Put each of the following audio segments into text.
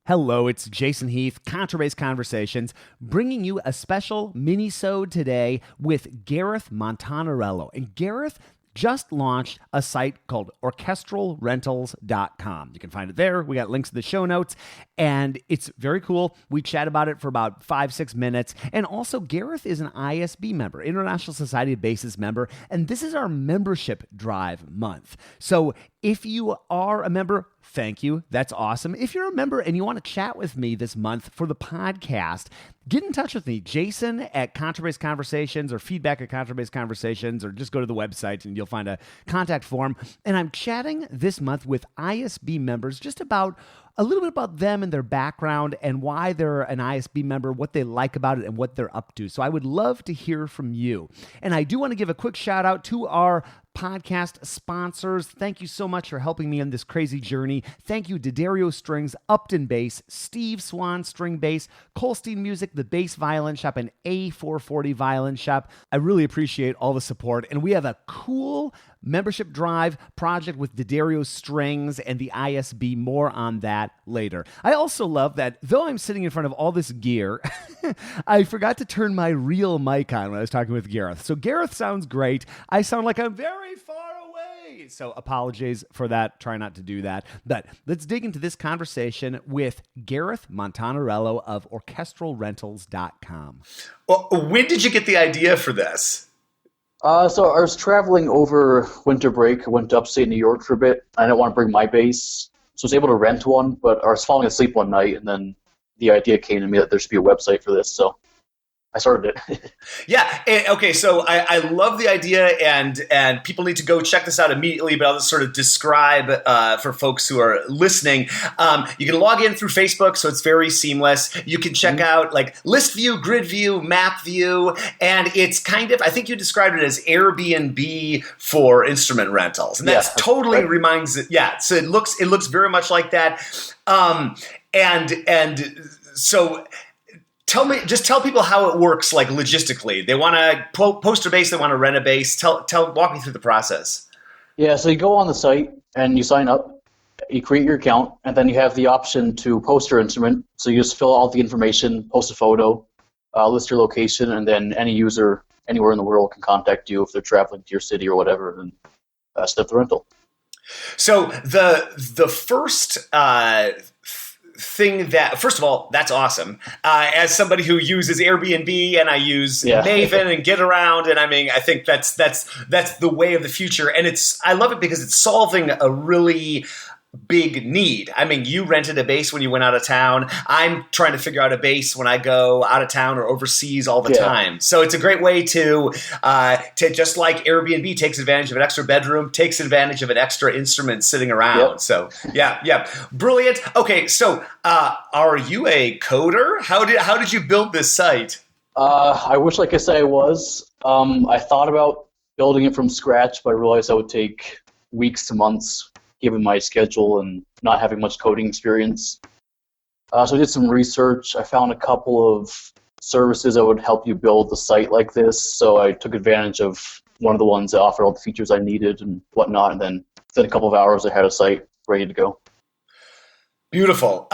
Hello, it's Jason Heath, Contrabass Conversations, bringing you a special mini-sode today with Gareth Montanarello. And Gareth just launched a site called orchestralrentals.com. You can find it there. We got links to the show notes, and it's very cool. We chat about it for about 5-6 minutes. And also, Gareth is an ISB member, International Society of Bassists member, and this is our membership drive month. So if you are a member, thank you. That's awesome. If you're a member and you want to chat with me this month for the podcast, get in touch with me, Jason at Contrabass Conversations or feedback at Contrabass Conversations, or just go to the website and you'll find a contact form. And I'm chatting this month with ISB members just about a little bit about them and their background and why they're an ISB member, what they like about it, and what they're up to. So I would love to hear from you. And I do want to give a quick shout out to our podcast sponsors. Thank you so much for helping me on this crazy journey. Thank you, D'Addario Strings, Upton Bass, Steve Swan String Bass, Colstein Music, the Bass Violin Shop, and A440 Violin Shop. I really appreciate all the support. And we have a cool membership drive project with D'Addario Strings and the ISB. More on that later. I also love that though I'm sitting in front of all this gear, I forgot to turn my real mic on when I was talking with Gareth. So Gareth sounds great. I sound like I'm very far away. So apologies for that. Try not to do that. But let's dig into this conversation with Gareth Montanarello of orchestralrentals.com. Well, when did you get the idea for this? So I was traveling over winter break. I went to upstate New York for a bit. I didn't want to bring my bass, so I was able to rent one, but I was falling asleep one night, and then the idea came to me that there should be a website for this, so I started it. Yeah. Okay. So I love the idea, and people need to go check this out immediately. But I'll just sort of describe for folks who are listening. You can log in through Facebook, so it's very seamless. You can check out like list view, grid view, map view, and it's kind of, I think you described it as Airbnb for instrument rentals, and that's totally right. Reminds it. Yeah. So it looks very much like that. And so. Tell people how it works, like logistically. They want to post a bass, they want to rent a bass. Walk me through the process. Yeah, so you go on the site and you sign up, you create your account, and then you have the option to post your instrument. So you just fill out the information, post a photo, list your location, and then any user anywhere in the world can contact you if they're traveling to your city or whatever, and set up the rental. So the first thing that, first of all, that's awesome. As somebody who uses Airbnb and I use Maven and Get Around, and I mean, I think that's the way of the future. And I love it because it's solving a really big need. I mean, you rented a bass when you went out of town. I'm trying to figure out a bass when I go out of town or overseas all the time. So it's a great way to just like Airbnb takes advantage of an extra bedroom, takes advantage of an extra instrument sitting around. Yep. So yeah, brilliant. Okay, so are you a coder? How did you build this site? I wish I could say I was. I thought about building it from scratch, but I realized that would take weeks to months, given my schedule and not having much coding experience. So I did some research. I found a couple of services that would help you build a site like this. So I took advantage of one of the ones that offered all the features I needed and whatnot. And then within a couple of hours, I had a site ready to go. Beautiful.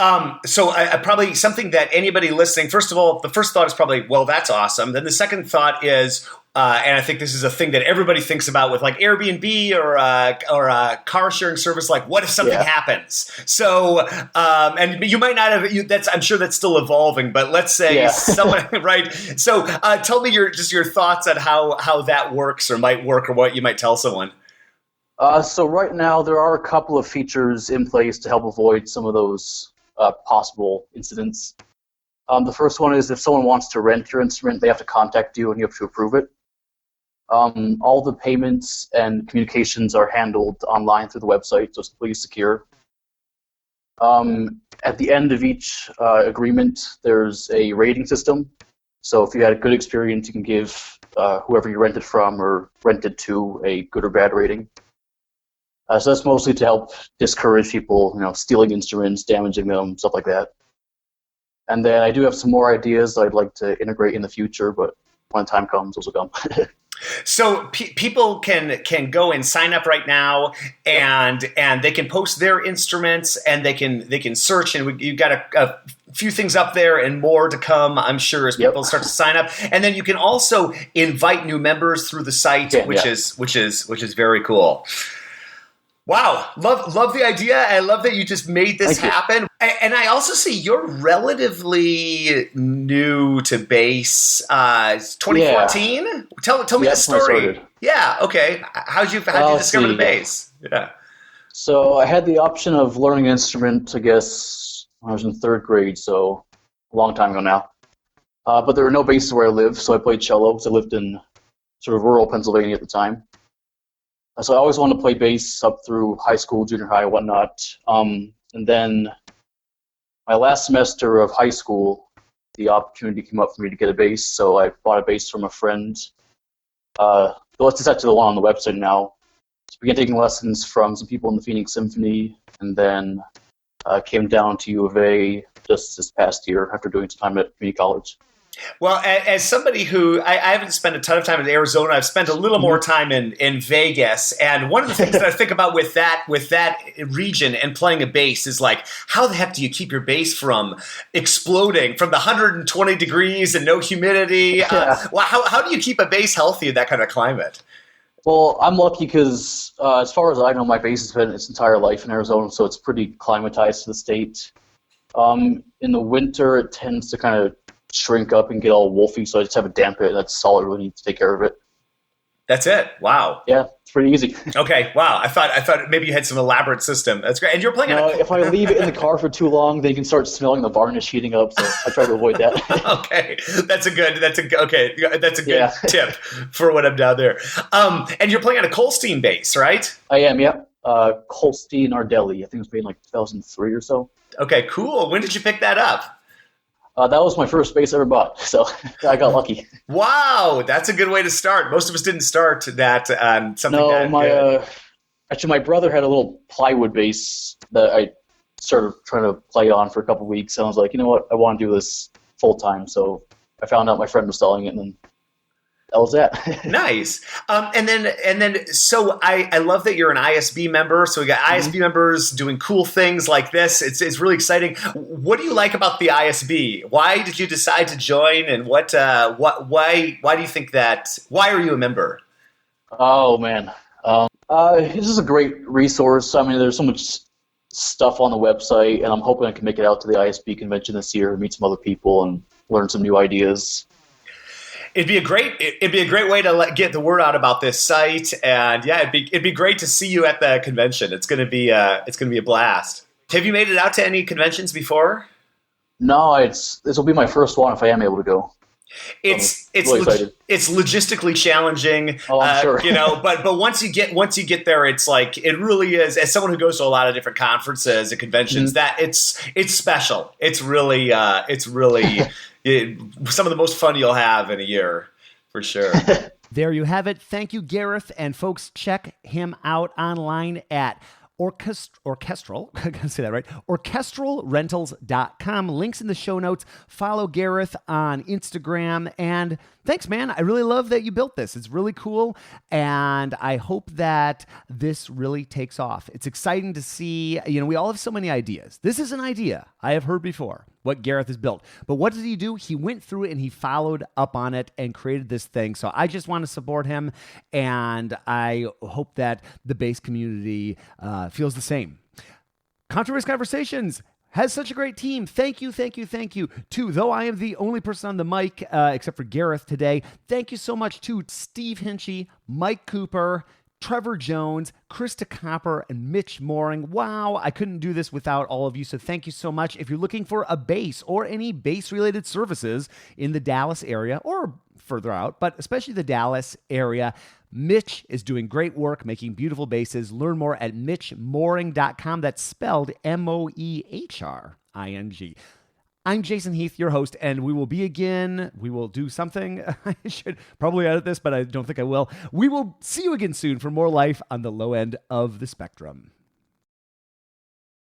So I probably something that anybody listening, first of all, the first thought is probably, well, that's awesome. Then the second thought is, and I think this is a thing that everybody thinks about with like Airbnb or a car sharing service, like what if something happens? So, and you might not have, I'm sure that's still evolving, but let's say someone, right? So tell me your thoughts on how that works or might work or what you might tell someone. So right now there are a couple of features in place to help avoid some of those possible incidents. The first one is if someone wants to rent your instrument, they have to contact you and you have to approve it. All the payments and communications are handled online through the website, so it's completely secure. At the end of each agreement, there's a rating system. So if you had a good experience, you can give whoever you rented from or rented to a good or bad rating. So that's mostly to help discourage people, stealing instruments, damaging them, stuff like that. And then I do have some more ideas that I'd like to integrate in the future, but when the time comes, those will come. So people can go and sign up right now, and they can post their instruments, and they can search, and you've got a few things up there and more to come, I'm sure, as people start to sign up. And then you can also invite new members through the site, which is very cool. Wow, love the idea. I love that you just made this happen. And I also see you're relatively new to bass. 2014. Yeah. Tell me the story. Yeah. Okay. How'd you discover the bass? Yeah. So I had the option of learning an instrument, I guess, when I was in third grade. So a long time ago now. But there were no basses where I lived, so I played cello because I lived in sort of rural Pennsylvania at the time. So I always wanted to play bass up through high school, junior high, whatnot. And then my last semester of high school, the opportunity came up for me to get a bass, so I bought a bass from a friend. It's actually the one on the website now. So I began taking lessons from some people in the Phoenix Symphony, and then came down to U of A just this past year after doing some time at community college. Well, as somebody who I haven't spent a ton of time in Arizona, I've spent a little more time in Vegas, and one of the things that I think about with that region and playing a bass is like, how the heck do you keep your bass from exploding from the 120 degrees and no humidity? How do you keep a bass healthy in that kind of climate? Well, I'm lucky because as far as I know, my bass has been its entire life in Arizona, so it's pretty climatized to the state. In the winter, it tends to kind of shrink up and get all wolfy, so I just have a damp pit. That's all I really need to take care of it. That's it. Wow. Yeah, it's pretty easy. Okay. Wow. I thought maybe you had some elaborate system. That's great. And you're playing. If I leave it in the car for too long, then you can start smelling the varnish heating up. So I try to avoid that. Okay, that's a good tip for when I'm down there. And you're playing on a Colstein bass, right? I am. Yeah. Colstein Ardelli. I think it was made in like 2003 or so. Okay. Cool. When did you pick that up? That was my first bass I ever bought, so I got lucky. Wow, that's a good way to start. Most of us didn't start that something. No, actually, my brother had a little plywood bass that I started trying to play on for a couple of weeks, and I was like, you know what, I want to do this full time. So I found out my friend was selling it, and then that was that. Nice. And then, so I love that you're an ISB member. So we got ISB members doing cool things like this. It's really exciting. What do you like about the ISB? Why did you decide to join? And why do you think that? Why are you a member? Oh man, this is a great resource. I mean, there's so much stuff on the website, and I'm hoping I can make it out to the ISB convention this year, meet some other people, and learn some new ideas. It'd be a great way to get the word out about this site, and yeah, it'd be great to see you at the convention. It's gonna be a blast. Have you made it out to any conventions before? No, this will be my first one if I am able to go. It's it's logistically challenging. Oh, I'm sure. But once you get there, it's like, it really is. As someone who goes to a lot of different conferences and conventions, that it's special. It's really some of the most fun you'll have in a year, for sure. There you have it. Thank you, Gareth. And folks, check him out online at Orchestral, I gotta say that right, orchestralrentals.com. Links in the show notes. Follow Gareth on Instagram. And thanks, man. I really love that you built this. It's really cool. And I hope that this really takes off. It's exciting to see, we all have so many ideas. This is an idea I have heard before, what Gareth has built. But what did he do? He went through it and he followed up on it and created this thing. So I just want to support him, and I hope that the bass community feels the same. Contrabass Conversations has such a great team. Thank you to, though I am the only person on the mic except for Gareth today, thank you so much to Steve Hinchy, Mike Cooper, Trevor Jones, Krista Copper, and Mitch Mooring. Wow, I couldn't do this without all of you, so thank you so much. If you're looking for a bass or any bass-related services in the Dallas area or further out, but especially the Dallas area, Mitch is doing great work making beautiful basses. Learn more at mitchmooring.com. That's spelled Moehring. I'm Jason Heath, your host, and we will do something. I should probably edit this, but I don't think I will. We will see you again soon for more life on the low end of the spectrum.